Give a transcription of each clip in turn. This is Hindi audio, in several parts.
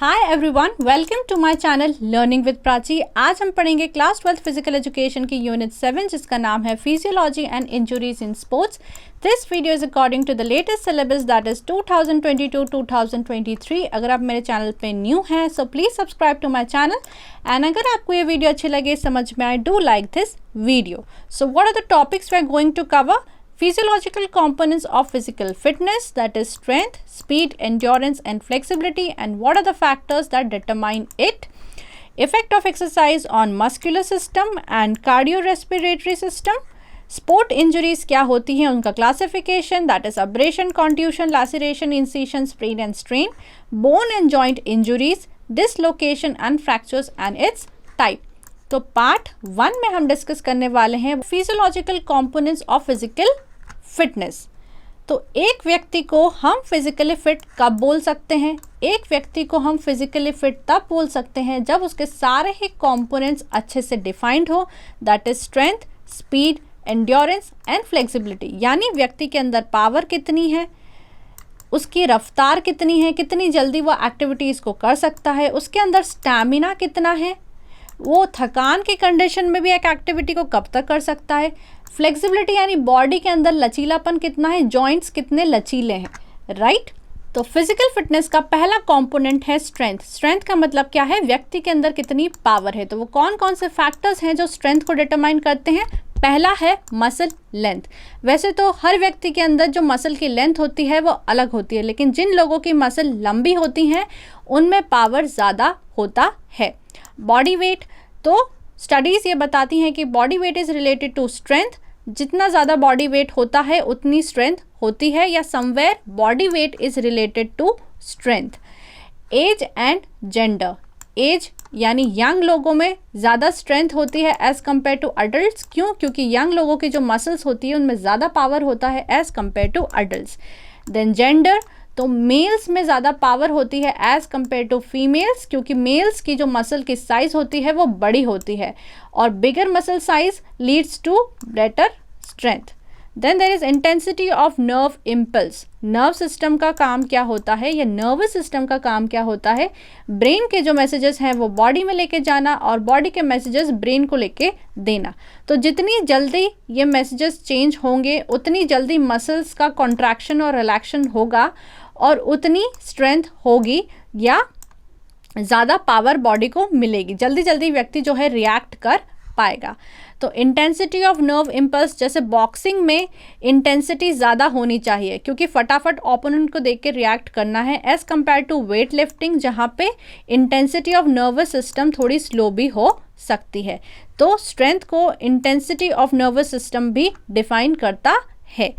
Hi everyone, welcome to my channel learning with Prachi. आज हम पढ़ेंगे क्लास 12 फिजिकल एजुकेशन की यूनिट 7 जिसका नाम है physiology and injuries in sports. This video is according to the latest syllabus that is 2022-2023। अगर आप मेरे चैनल पे न्यू हैं so please subscribe to my channel and अगर आपको ये वीडियो अच्छी लगे, समझ में आए, do like this video. So what are the topics we are going to cover? Physiological components of physical fitness, that is strength, speed, endurance and flexibility, and what are the factors that determine it. Effect of exercise on muscular system and cardiorespiratory system. Sport injuries क्या होती हैं, उनका classification, that is abrasion, contusion, laceration, incision, sprain and strain. Bone and joint injuries, dislocation and fractures and its type. तो पार्ट 1 में हम डिस्कस करने वाले हैं physiological components of physical fitness. तो एक व्यक्ति को हम फिजिकली फिट कब बोल सकते हैं? एक व्यक्ति को हम फिजिकली फिट तब बोल सकते हैं जब उसके सारे ही कंपोनेंट्स अच्छे से डिफाइंड हो, that is strength, speed, endurance and flexibility. यानी व्यक्ति के अंदर पावर कितनी है, उसकी रफ्तार कितनी है, कितनी जल्दी वो एक्टिविटीज़ को कर सकता है, उसके अंदर स्टैमिना कितना है, वो थकान की कंडीशन में भी एक एक्टिविटी को कब तक कर सकता है, फ्लेक्सिबिलिटी यानी बॉडी के अंदर लचीलापन कितना है, जॉइंट्स कितने लचीले हैं, राइट। तो फिजिकल फिटनेस का पहला कंपोनेंट है स्ट्रेंथ। स्ट्रेंथ का मतलब क्या है? व्यक्ति के अंदर कितनी पावर है। तो वो कौन कौन से फैक्टर्स हैं जो स्ट्रेंथ को डिटरमाइन करते हैं? पहला है मसल लेंथ। वैसे तो हर व्यक्ति के अंदर जो मसल की लेंथ होती है वो अलग होती है, लेकिन जिन लोगों की मसल लंबी होती हैं उनमें पावर ज़्यादा होता है। बॉडी वेट, तो स्टडीज़ ये बताती हैं कि body weight is related to strength. जितना ज़्यादा बॉडी वेट होता है उतनी स्ट्रेंथ होती है, या somewhere body weight is related to strength. Age and gender, age यानी यंग लोगों में ज़्यादा स्ट्रेंथ होती है एज़ कम्पेयर टू अडल्ट्स। क्यों? क्योंकि यंग लोगों की जो मसल्स होती है उनमें ज़्यादा पावर होता है as compare to adults. Then gender, तो मेल्स में ज़्यादा पावर होती है एज़ कम्पेयर टू फीमेल्स, क्योंकि मेल्स की जो मसल की साइज़ होती है वो बड़ी होती है और bigger muscle size leads to better strength. Then there is intensity of nerve impulse. Nerve system का काम क्या होता है, या नर्वस सिस्टम का काम क्या होता है? ब्रेन के जो मैसेजेस हैं वो बॉडी में लेके जाना और बॉडी के मैसेजेस ब्रेन को लेके देना। तो जितनी जल्दी ये मैसेजेस चेंज होंगे उतनी जल्दी मसल्स का कॉन्ट्रैक्शन और रिलैक्शन होगा और उतनी स्ट्रेंथ होगी या ज़्यादा पावर बॉडी को मिलेगी, जल्दी जल्दी व्यक्ति जो है रिएक्ट कर पाएगा। तो इंटेंसिटी ऑफ नर्व इम्पल्स, जैसे बॉक्सिंग में इंटेंसिटी ज़्यादा होनी चाहिए क्योंकि फटाफट ओपोनेंट को देख के रिएक्ट करना है, as compare to weight lifting जहाँ पे इंटेंसिटी ऑफ नर्वस सिस्टम थोड़ी स्लो भी हो सकती है। तो स्ट्रेंथ को इंटेंसिटी ऑफ नर्वस सिस्टम भी डिफाइन करता है।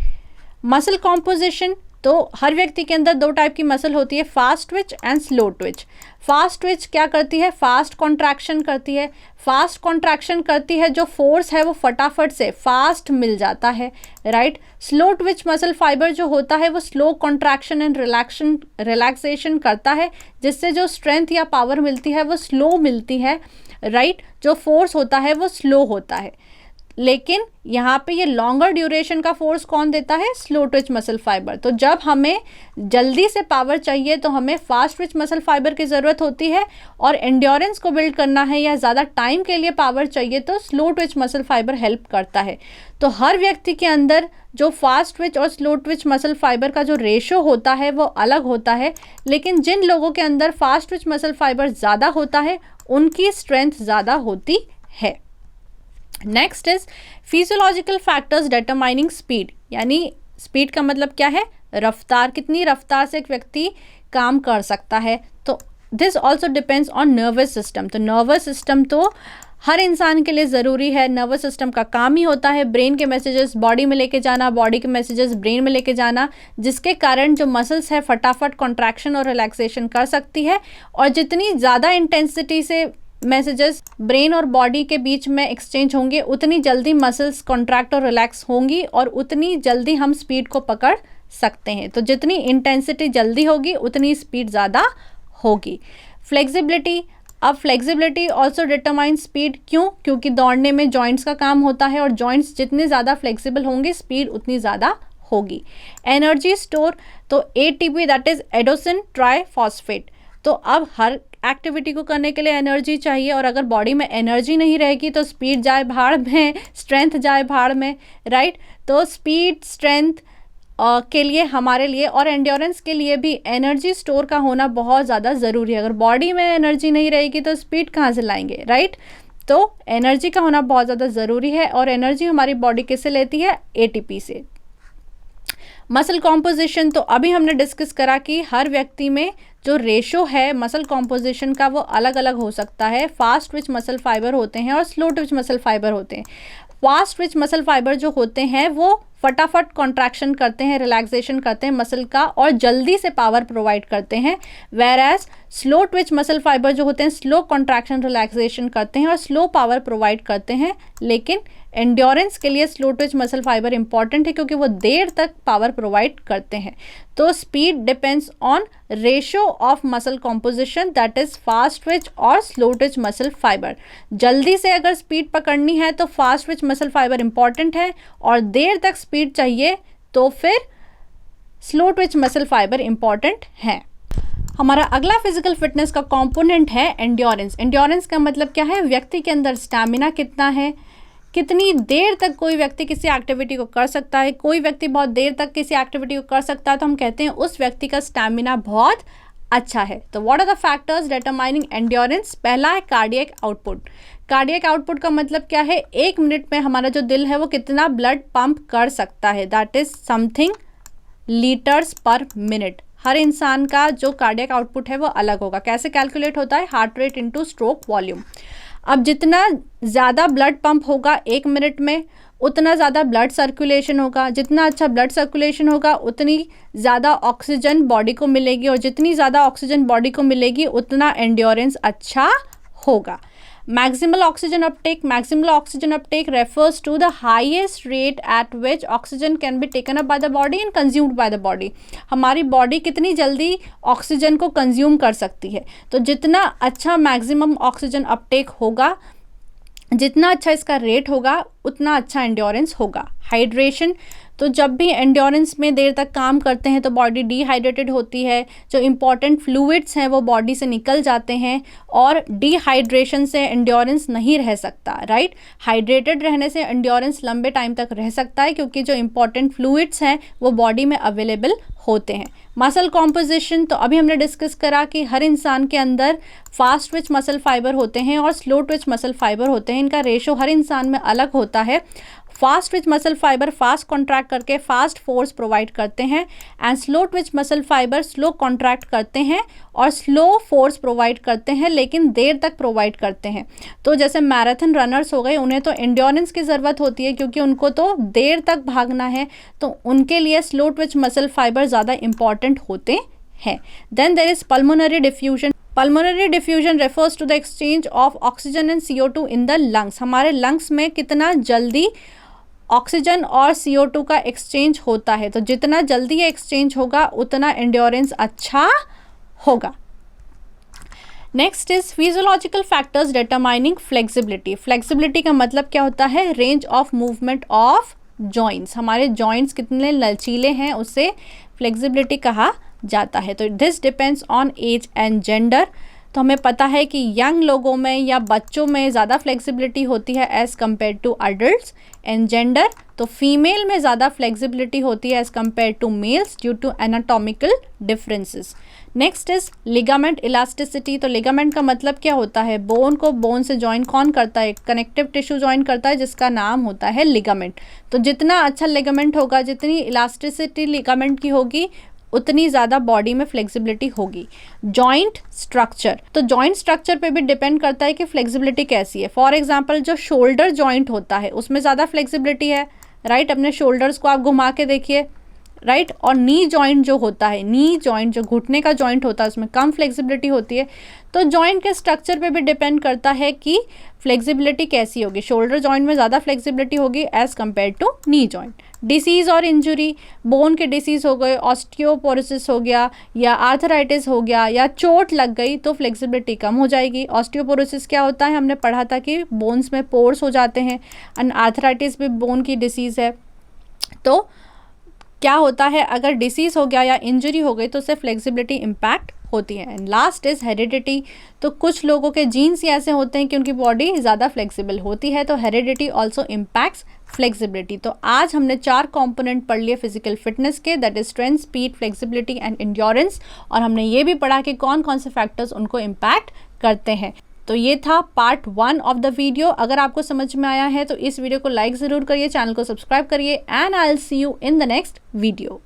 मसल कॉम्पोजिशन, तो हर व्यक्ति के अंदर दो टाइप की मसल होती है, fast Twitch and slow Twitch. Fast Twitch क्या करती है? फास्ट कॉन्ट्रैक्शन करती है। फास्ट कॉन्ट्रैक्शन करती है, जो फोर्स है वो फटाफट से फास्ट मिल जाता है, right. Slow twitch muscle fibre जो होता है वो स्लो कॉन्ट्रैक्शन एंड रिलैक्सेशन करता है, जिससे जो स्ट्रेंथ या पावर मिलती है वो स्लो मिलती है, राइट। जो फोर्स होता है वो स्लो होता है, लेकिन यहाँ पे ये लॉन्गर ड्यूरेशन का फोर्स कौन देता है? Slow twitch muscle fibre. तो जब हमें जल्दी से पावर चाहिए तो हमें फास्ट ट्विच मसल फाइबर की ज़रूरत होती है, और एंड्योरेंस को बिल्ड करना है या ज़्यादा टाइम के लिए पावर चाहिए तो slow twitch muscle fibre help करता है। तो हर व्यक्ति के अंदर जो फास्ट ट्विच और स्लो ट्विच मसल फाइबर का जो रेशो होता है वो अलग होता है, लेकिन जिन लोगों के अंदर फास्ट ट्विच मसल फाइबर ज़्यादा होता है उनकी स्ट्रेंथ ज़्यादा होती है। Next is physiological factors determining speed. यानी स्पीड का मतलब क्या है? रफ्तार, कितनी रफ्तार से एक व्यक्ति काम कर सकता है। तो this also depends on nervous system. तो नर्वस सिस्टम तो हर इंसान के लिए ज़रूरी है। नर्वस सिस्टम का काम ही होता है ब्रेन के मैसेजेस बॉडी में लेके जाना, बॉडी के मैसेजेस ब्रेन में लेके जाना, जिसके कारण जो मसल्स है फटाफट कॉन्ट्रैक्शन और रिलैक्सेशन कर सकती है। और जितनी ज़्यादा इंटेंसिटी से मैसेजेस ब्रेन और बॉडी के बीच में एक्सचेंज होंगे उतनी जल्दी मसल्स कॉन्ट्रैक्ट और रिलैक्स होंगी और उतनी जल्दी हम स्पीड को पकड़ सकते हैं। तो जितनी इंटेंसिटी जल्दी होगी उतनी स्पीड ज़्यादा होगी। फ्लेक्सिबिलिटी, अब फ्लेक्सिबिलिटी ऑल्सो डिटरमाइन स्पीड। क्यों? क्योंकि दौड़ने में जॉइंट्स का काम होता है और जॉइंट्स जितने ज़्यादा फ्लेक्सिबल होंगे स्पीड उतनी ज़्यादा होगी। एनर्जी स्टोर, तो ATP that is adenosine triphosphate, तो अब हर एक्टिविटी को करने के लिए एनर्जी चाहिए, और अगर बॉडी में एनर्जी नहीं रहेगी तो स्पीड जाए भाड़ में, स्ट्रेंथ जाए भाड़ में, राइट। तो स्पीड, स्ट्रेंथ के लिए हमारे लिए और एंड्योरेंस के लिए भी एनर्जी स्टोर का होना बहुत ज़्यादा ज़रूरी है। अगर बॉडी में एनर्जी नहीं रहेगी तो स्पीड कहाँ से लाएंगे, राइट। तो एनर्जी का होना बहुत ज़्यादा ज़रूरी है, और एनर्जी हमारी बॉडी किससे लेती है, एटीपी से। मसल कॉम्पोजिशन, तो अभी हमने डिस्कस करा कि हर व्यक्ति में जो रेशो है मसल कॉम्पोजिशन का वो अलग अलग हो सकता है। फास्ट ट्विच मसल फाइबर होते हैं और स्लो ट्विच मसल फाइबर होते हैं। फास्ट ट्विच मसल फाइबर जो होते हैं वो फटाफट कॉन्ट्रैक्शन करते हैं, रिलैक्सेशन करते हैं मसल का, और जल्दी से पावर प्रोवाइड करते हैं। Where as slow twitch muscle fibre जो होते हैं स्लो कॉन्ट्रैक्शन, रिलैक्सेशन करते हैं और स्लो पावर प्रोवाइड करते हैं। लेकिन एंड्योरेंस के लिए slow twitch muscle fibre important है क्योंकि वो देर तक पावर प्रोवाइड करते हैं। तो speed depends on ratio of muscle composition, that is fast Twitch और स्लो ट्विच मसल फाइबर। जल्दी से अगर स्पीड पकड़नी है तो fast Twitch muscle fibre important है, और देर तक स्पीड चाहिए तो फिर slow twitch muscle fibre important है। हमारा अगला फिजिकल फिटनेस का कंपोनेंट है एंड्योरेंस। एंड्योरेंस का मतलब क्या है, व्यक्ति के अंदर स्टैमिना कितना है, कितनी देर तक कोई व्यक्ति किसी एक्टिविटी को कर सकता है। कोई व्यक्ति बहुत देर तक किसी एक्टिविटी को कर सकता है तो हम कहते हैं उस व्यक्ति का स्टैमिना बहुत अच्छा है। तो what are the factors determining endurance. पहला है कार्डियक आउटपुट। कार्डियक आउटपुट का मतलब क्या है, 1 मिनट में हमारा जो दिल है वो कितना ब्लड पंप कर सकता है, that is something litres per minute. हर इंसान का जो कार्डियक आउटपुट है वो अलग होगा। कैसे कैलकुलेट होता है, heart rate into stroke volume. अब जितना ज़्यादा ब्लड पंप होगा 1 मिनट में उतना ज़्यादा ब्लड सर्कुलेशन होगा। जितना अच्छा ब्लड सर्कुलेशन होगा उतनी ज़्यादा ऑक्सीजन बॉडी को मिलेगी, और जितनी ज़्यादा ऑक्सीजन बॉडी को मिलेगी उतना एंड्योरेंस अच्छा होगा। Maximal oxygen uptake refers to the highest rate at which oxygen can be taken up by the body and consumed by the body. हमारी बॉडी कितनी जल्दी ऑक्सीजन को कंज्यूम कर सकती है। तो जितना अच्छा मैक्सिमम ऑक्सीजन अपटेक होगा, जितना अच्छा इसका रेट होगा उतना अच्छा एंड्योरेंस होगा। हाइड्रेशन, तो जब भी एंड्योरेंस में देर तक काम करते हैं तो बॉडी डिहाइड्रेटेड होती है, जो इंपॉर्टेंट फ्लूइड्स हैं वो बॉडी से निकल जाते हैं, और डिहाइड्रेशन से एंड्योरेंस नहीं रह सकता, राइट। हाइड्रेटेड रहने से एंड्योरेंस लंबे टाइम तक रह सकता है क्योंकि जो इंपॉर्टेंट फ्लूइड्स हैं वो बॉडी में अवेलेबल होते हैं। मसल कॉम्पोजिशन, तो अभी हमने डिस्कस करा कि हर इंसान के अंदर फास्ट ट्विच मसल फाइबर होते हैं और स्लो ट्विच मसल फाइबर होते हैं। इनका रेशो हर इंसान में अलग होता है। Fast Twitch muscle fibre fast contract करके फास्ट फोर्स प्रोवाइड करते हैं, and slow twitch muscle fibre slow contract करते हैं और स्लो फोर्स प्रोवाइड करते हैं, लेकिन देर तक प्रोवाइड करते हैं। तो जैसे मैराथन रनर्स हो गए, उन्हें तो एंड्योरेंस की ज़रूरत होती है क्योंकि उनको तो देर तक भागना है, तो उनके लिए स्लो ट्विच मसल फाइबर ज़्यादा इंपॉर्टेंट होते हैं। Then there is pulmonary diffusion. Pulmonary diffusion refers to the exchange of oxygen and CO2 in the lungs. हमारे लंग्स में कितना जल्दी ऑक्सीजन और CO2 का एक्सचेंज होता है, तो जितना जल्दी ये एक्सचेंज होगा उतना एंड्योरेंस अच्छा होगा। Next is physiological factors determining flexibility. Flexibility का मतलब क्या होता है, range of movement of joints. हमारे जॉइंट्स कितने लचीले हैं उसे फ्लेक्सिबिलिटी कहा जाता है। तो this depends on age and gender. तो हमें पता है कि यंग लोगों में या बच्चों में ज़्यादा फ्लेक्सिबिलिटी होती है as compare to adults. And gender, तो फीमेल में ज़्यादा फ्लेक्सिबिलिटी होती है as compare to males due to anatomical differences. Next is ligament elasticity. तो लिगामेंट का मतलब क्या होता है, बोन को बोन से ज्वाइन कौन करता है, कनेक्टिव टिश्यू ज्वाइन करता है जिसका नाम होता है लिगामेंट। तो जितना अच्छा लिगामेंट होगा, जितनी इलास्टिसिटी लिगामेंट की होगी उतनी ज़्यादा बॉडी में फ्लेक्सिबिलिटी होगी। जॉइंट स्ट्रक्चर, तो जॉइंट स्ट्रक्चर पे भी डिपेंड करता है कि फ्लेक्सिबिलिटी कैसी है। फॉर एग्जांपल जो शोल्डर जॉइंट होता है उसमें ज़्यादा फ्लेक्सिबिलिटी है, राइट। अपने शोल्डर्स को आप घुमा के देखिए, राइट। और नी जॉइंट जो होता है, नी जॉइंट जो घुटने का जॉइंट होता है उसमें कम फ्लेक्सिबिलिटी होती है। तो जॉइंट के स्ट्रक्चर पे भी डिपेंड करता है कि फ्लेक्सिबिलिटी कैसी होगी। शोल्डर जॉइंट में ज़्यादा फ्लेक्सिबिलिटी होगी as compare to knee joint. Disease और इंजुरी, बोन के डिसीज़ हो गए, ऑस्टियोपोरोसिस हो गया या आर्थराइटिस हो गया या चोट लग गई तो फ्लेक्सिबिलिटी कम हो जाएगी। ऑस्टियोपोरोसिस क्या होता है, हमने पढ़ा था कि बोन्स में पोर्स हो जाते हैं, एंड आर्थराइटिस भी बोन की डिसीज़ है। तो क्या होता है, अगर डिसीज़ हो गया या इंजरी हो गई तो उससे फ्लेक्सिबिलिटी इम्पैक्ट होती है। And last is heredity. तो कुछ लोगों के जीन्स ही ऐसे होते हैं कि उनकी बॉडी ज़्यादा फ्लेक्सिबल होती है, तो हेरिडिटी ऑल्सो इम्पैक्ट्स फ्लेक्सिबिलिटी। तो आज हमने 4 कंपोनेंट पढ़ लिए फिजिकल फिटनेस के, that is strength, speed, flexibility and endurance. और हमने ये भी पढ़ा कि कौन कौन से फैक्टर्स उनको इम्पैक्ट करते हैं। तो ये था पार्ट 1 ऑफ द वीडियो। अगर आपको समझ में आया है तो इस वीडियो को लाइक ज़रूर करिए, चैनल को सब्सक्राइब करिए, and I will see you in the next video.